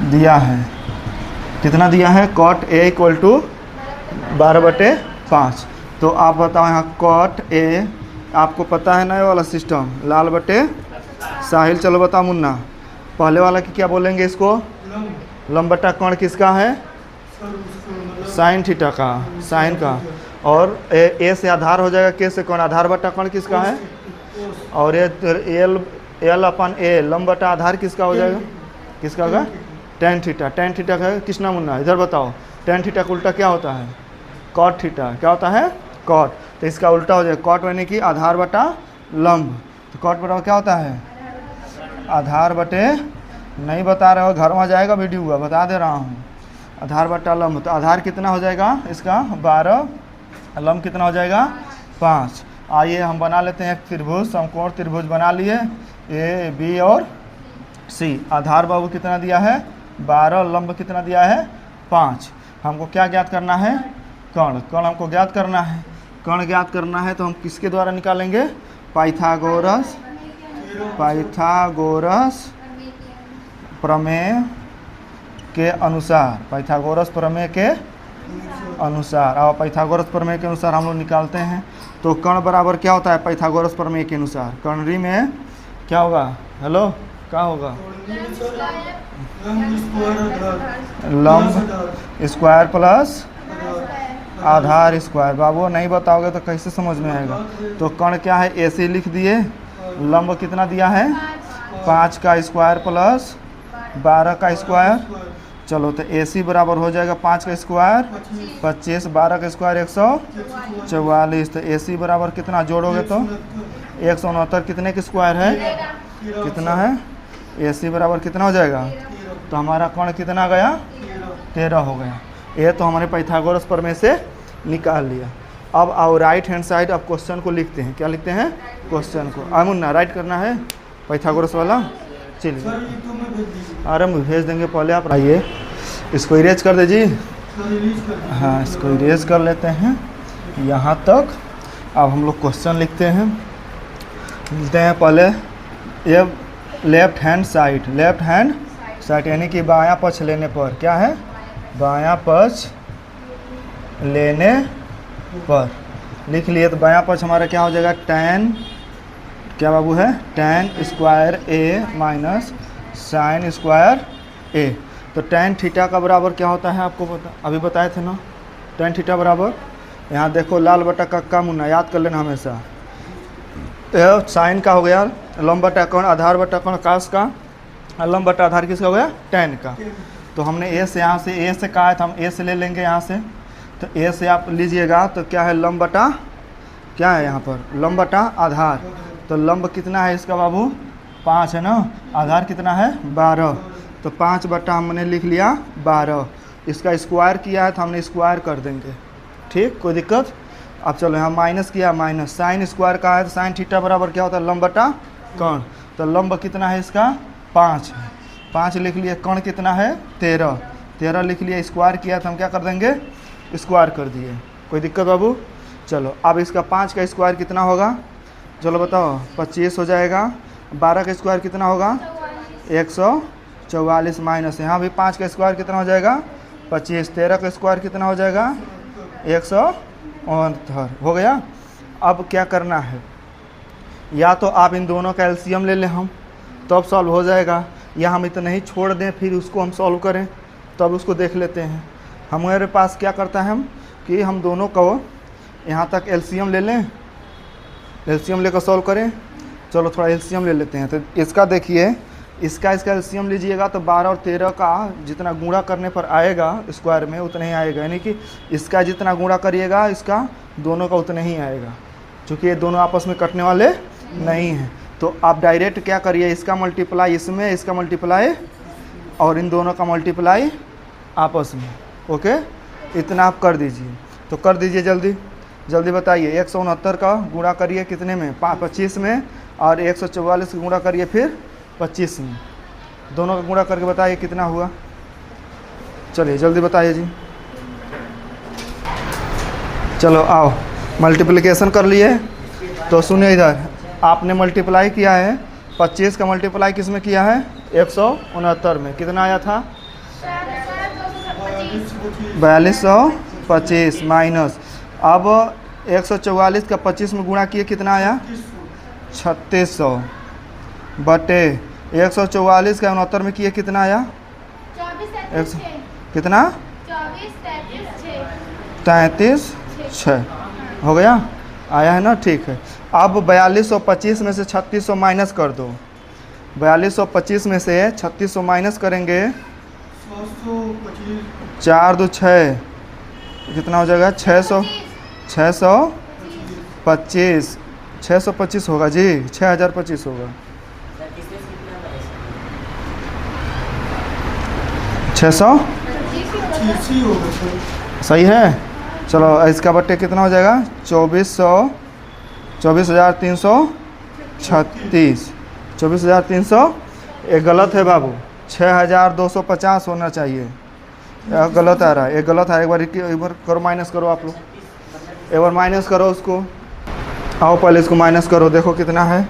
दिया है, कितना दिया है, cot A इक्वल टू 12/5। तो आप बताओ यहाँ cot A, आपको पता है ना ये वाला सिस्टम, लाल बटे साहिल। चलो बताओ मुन्ना, पहले वाला की क्या बोलेंगे इसको, लंब बटा कर्ण किसका है, साइन थीटा का, साइन का। और ए से आधार हो जाएगा, के से कौन, आधार बटा कर्ण किसका है, और ये एल अपन ए लंब बटा आधार किसका हो जाएगा, किसका होगा, टेन थीटा। टेन थीटा का किसना मुन्ना, इधर बताओ, टेन थीटा का उल्टा क्या होता है, कॉट थीटा। क्या होता है, कॉट। तो इसका उल्टा हो जाएगा, कॉट यानी कि आधार बटा लंब। तो कॉट बटा क्या होता है, आधार बटे, नहीं बता रहे हो, घर में जाएगा वीडियो का, बता दे रहा हूँ, आधार बटा लंब। तो आधार कितना हो जाएगा इसका 12, लंब कितना हो जाएगा 5। आइए हम बना लेते हैं त्रिभुज, समकोण त्रिभुज बना लिए, ए बी और सी। आधार बाबू कितना दिया है 12, लंब कितना दिया है 5। हमको क्या ज्ञात करना है, कर्ण। कर्ण हमको ज्ञात करना है, कर्ण ज्ञात करना है तो हम किसके द्वारा निकालेंगे, पाइथागोरस प्रमेय के अनुसार, पाइथागोरस प्रमेय के अनुसार। और पाइथागोरस प्रमेय के अनुसार हम लोग निकालते हैं। तो कर्ण बराबर क्या होता है पाइथागोरस प्रमेय के अनुसार, कर्णरी में क्या होगा, हेलो क्या होगा, लंब स्क्वायर प्लस आधार स्क्वायर। बाबू नहीं बताओगे तो कैसे समझ में आएगा। तो कर्ण क्या है, ऐसे लिख दिए, लंब कितना दिया है 5 का स्क्वायर प्लस 12 का स्क्वायर। चलो तो AC बराबर हो जाएगा 5 का स्क्वायर 25, 12 का स्क्वायर 144। तो AC बराबर कितना जोड़ोगे तो 169 कितने के स्क्वायर है, कितना है, AC बराबर कितना हो जाएगा। तो हमारा कर्ण कितना गया 13 हो गया। ये तो हमारे पाइथागोरस प्रमेय से निकाल लिया। अब आओ राइट हैंड साइड, अब क्वेश्चन को लिखते हैं। क्या लिखते हैं, क्वेश्चन को। मुन्ना राइट करना है पाइथागोरस वाला, चलिए अरे हम भेज देंगे, पहले आप आइए, इसको इरेज कर दीजिए। हाँ इसको इरेज कर लेते हैं यहाँ तक। अब हम लोग क्वेश्चन लिखते हैं पहले। ये लेफ्ट हैंड साइड यानी कि बायां पक्ष लेने पर, क्या है, बायां पक्ष लेने पर लिख लिए। तो बायां पक्ष हमारा क्या हो जाएगा, टैन, क्या बाबू है, टैन स्क्वायर ए माइनस साइन स्क्वायर ए। तो टैन थीटा का बराबर क्या होता है, आपको अभी बताए थे ना, टैन थीटा बराबर, यहाँ देखो लाल बटा का मुन्ना याद कर लेना हमेशा। साइन का हो गया, लंब बटा कौन, आधार बटा कौन, कास का, लंब बटा आधार किसका हो गया, टैन का। तो हमने ए से, यहाँ से ए से कहा है तो हम ए से ले लेंगे यहाँ से। तो ए से आप लीजिएगा तो क्या है, लंब बटा, क्या है यहाँ पर, लंब बटा आधार। तो लंब कितना है इसका बाबू 5 है ना, आधार कितना है 12। तो 5 बटा हमने लिख लिया 12। इसका स्क्वायर किया है तो हमने स्क्वायर कर देंगे, ठीक, कोई दिक्कत। अब चलो यहाँ माइनस किया, माइनस साइन स्क्वायर का है तो साइन थीटा बराबर क्या होता है, लंब बटा कर्ण। तो लंब कितना है इसका 5 है, 5 लिख लिया। कर्ण कितना है 13 लिख लिया। स्क्वायर किया तो हम क्या कर देंगे, स्क्वायर कर दिए, कोई दिक्कत बाबू। चलो अब इसका 5 का स्क्वायर कितना होगा, चलो बताओ 25 हो जाएगा। 12 का स्क्वायर कितना होगा 144 माइनस, यहाँ भी 5 का स्क्वायर कितना हो जाएगा 25। 13 का स्क्वायर कितना हो जाएगा 169 हो गया। अब क्या करना है, या तो आप इन दोनों का एलसीएम ले लें हम, तो अब सॉल्व हो जाएगा, या हम इतना ही छोड़ दें फिर उसको हम सॉल्व करें, तो अब उसको देख लेते हैं। हमारे पास क्या करता है हम कि हम दोनों को यहाँ तक एलसीएम ले लें, एलसीएम लेकर सॉल्व करें। चलो थोड़ा एलसीएम ले लेते हैं। तो इसका देखिए, इसका एलसीएम लीजिएगा तो 12 और 13 का जितना गुणा करने पर आएगा स्क्वायर में उतना ही आएगा, यानी कि इसका जितना गुणा करिएगा इसका दोनों का उतना ही आएगा, क्योंकि ये दोनों आपस में कटने वाले नहीं हैं। तो आप डायरेक्ट क्या करिए, इसका मल्टीप्लाई इसमें, इसका मल्टीप्लाई और इन दोनों का मल्टीप्लाई आपस में, ओके, इतना आप कर दीजिए। तो कर दीजिए जल्दी जल्दी बताइए। 169 का गुणा करिए कितने में, 25 में, और 144 का गुणा करिए फिर 25 में, दोनों का गुणा करके बताइए कितना हुआ। चलिए जल्दी बताइए जी। चलो आओ मल्टीप्लिकेशन कर लिए। तो सुनिए इधर, आपने मल्टीप्लाई किया है 25 का मल्टीप्लाई किस में किया है 169 में, कितना आया था 4225 माइनस, अब 144 का 25 में गुणा किए कितना आया 3600 बटे 144 का 69 में किए कितना आया 100 कितना 33,6 हो गया, आया है ना, ठीक है। अब 4225 में से 3600 माइनस कर दो, 4225 में से 3600 माइनस करेंगे 4 2 6 कितना हो जाएगा 625 होगा जी, 6025 होगा 600 सही है। चलो इसका बट्टे कितना हो जाएगा 24,336 24,300, ये गलत है बाबू, 6,250 होना चाहिए, गलत आ रहा है, एक गलत है। एक बार करो, माइनस करो आप लोग, एक बार माइनस करो उसको, आओ पहले इसको माइनस करो, देखो कितना है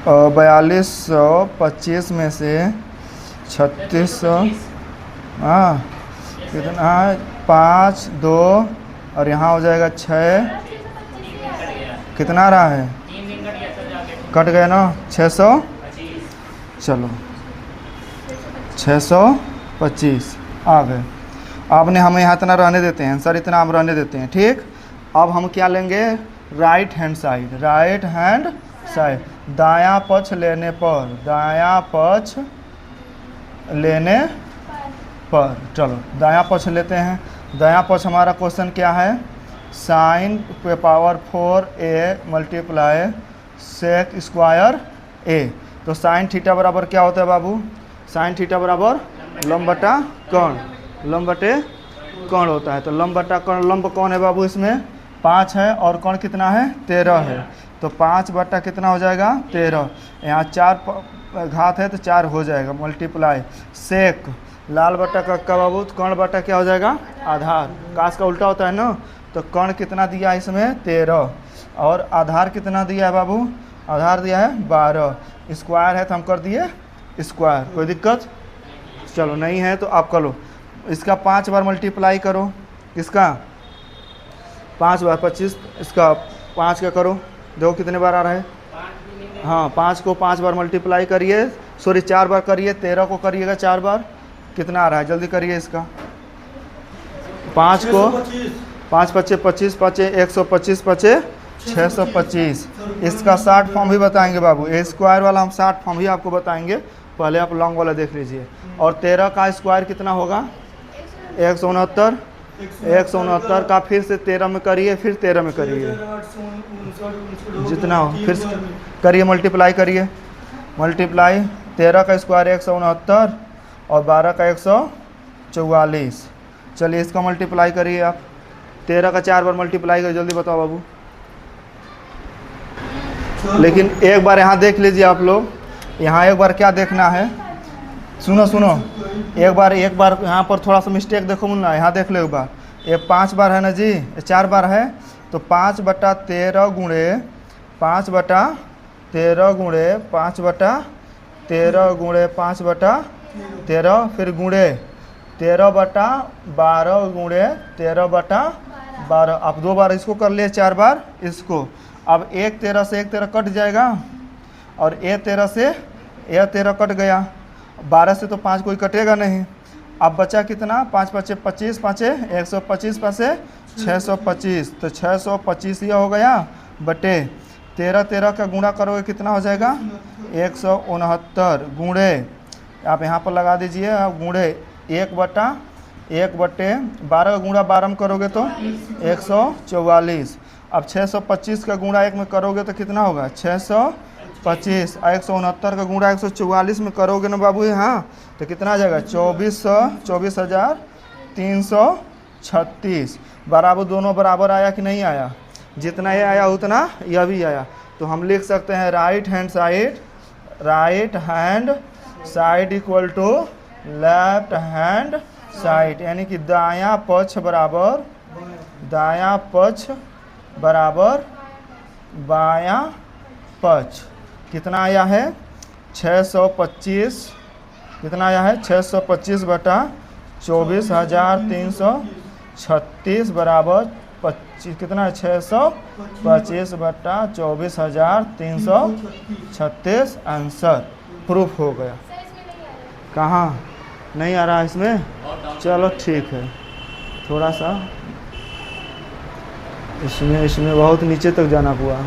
4225 में से 3600, हाँ कितना है 5 2 और यहाँ हो जाएगा 6, कितना आ रहा है कट गया ना 600, चलो 625 आ गए। आपने हमें यहाँ इतना रहने देते हैं सर, इतना हम रहने देते हैं, ठीक। अब हम क्या लेंगे right hand side, right hand side, दायां पक्ष लेने पर, दायां पक्ष लेने पर, चलो दायां पक्ष लेते हैं। दायां पक्ष हमारा क्वेश्चन क्या है, साइन पे power 4a multiply sec square a, तो साइन थीटा बराबर क्या होता है बाबू, साइन थीटा बराबर लंब बटा कर्ण, लंब बटे कर्ण होता है। तो लंब बटा कर्ण, लंब कौन है बाबू इसमें 5 है और कर्ण कितना है 13 है, तो 5 बटा कितना हो जाएगा 13, यहाँ 4 घात है तो 4 हो जाएगा, मल्टीप्लाई सेक लाल बटा कक्का बाबू, तो कर्ण बटा क्या हो जाएगा आधार, काश का उल्टा होता है ना, तो कर्ण कितना दिया है इसमें 13 और आधार कितना दिया है बाबू, आधार दिया है 12, स्क्वायर है तो हम कर दिए स्क्वायर, कोई दिक्कत, चलो नहीं है तो आप कर लो। इसका 5 बार मल्टीप्लाई करो, इसका 5 बार 25, इसका 5 का करो, देखो कितने बार आ रहा है, हाँ 5 को 5 बार मल्टीप्लाई करिए, सॉरी 4 बार करिए, 13 को करिएगा 4 बार, कितना आ रहा है जल्दी करिए इसका, 5 को 5 पच्चे 25 पचे 125 पचे 625, इसका 60 फॉर्म भी बताएंगे बाबू, ए स्क्वायर वाला हम 60 फॉर्म भी आपको बताएंगे, पहले आप लॉन्ग वाला देख लीजिए। और 13 का स्क्वायर कितना होगा 169, 169 का फिर से 13 में करिए, फिर 13 में करिए, जितना हो फिर करिए मल्टीप्लाई करिए, मल्टीप्लाई 13 का स्क्वायर 169 और 12 का 144, चलिए इसका मल्टीप्लाई करिए आप, 13 का 4 बार मल्टीप्लाई करिए, जल्दी बताओ बाबू। लेकिन एक बार यहाँ देख लीजिए आप लोग, यहाँ एक बार क्या देखना है, सुनो सुनो, एक बार यहाँ पर थोड़ा सा मिस्टेक देखो मुन्ना, यहाँ देख लो एक बार, ये 5 बार है ना जी, 4 बार है, तो 5 बटा 13 गुणे 5 बटा 13 गुणे 5 बटा 13 गुणे 5 बटा 13, फिर गुणे 13 बटा 12 गुणे 13 बटा 12, आप 2 बार इसको कर लिए, 4 बार इसको, अब 1 13 से 1 13 कट जाएगा और 1 13 से 1 13 कट गया, 12 से तो 5 कोई कटेगा नहीं, अब बचा कितना 5 पचे 25 पाँचे 125 पासे 625, तो 625 ये हो गया बटे 13 13 का गुणा करोगे कितना हो जाएगा 169 गुणे, आप यहाँ पर लगा दीजिए, अब गुणे 1 बटे 12 का गुणा 12 में करोगे तो 144, अब 625 का गुणा 1 में करोगे तो कितना होगा 625, 169 का गुणा 144 में करोगे ना बाबू, हाँ तो कितना आ जाएगा 24,336, बराबर, दोनों बराबर आया कि नहीं आया, जितना ये आया उतना यह भी आया, तो हम लिख सकते हैं right hand side equal to left hand side, यानी कि दायां पक्ष बराबर बायां पक्ष, कितना आया है 625, कितना आया है 625 बटा 24,336 बराबर 25 कितना है 625 बटा 24,336 आंसर प्रूफ हो गया। कहाँ नहीं आ रहा इसमें? चलो ठीक है, थोड़ा सा इसमें बहुत नीचे तक जाना हुआ।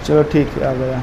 चलो ठीक है, आ गया।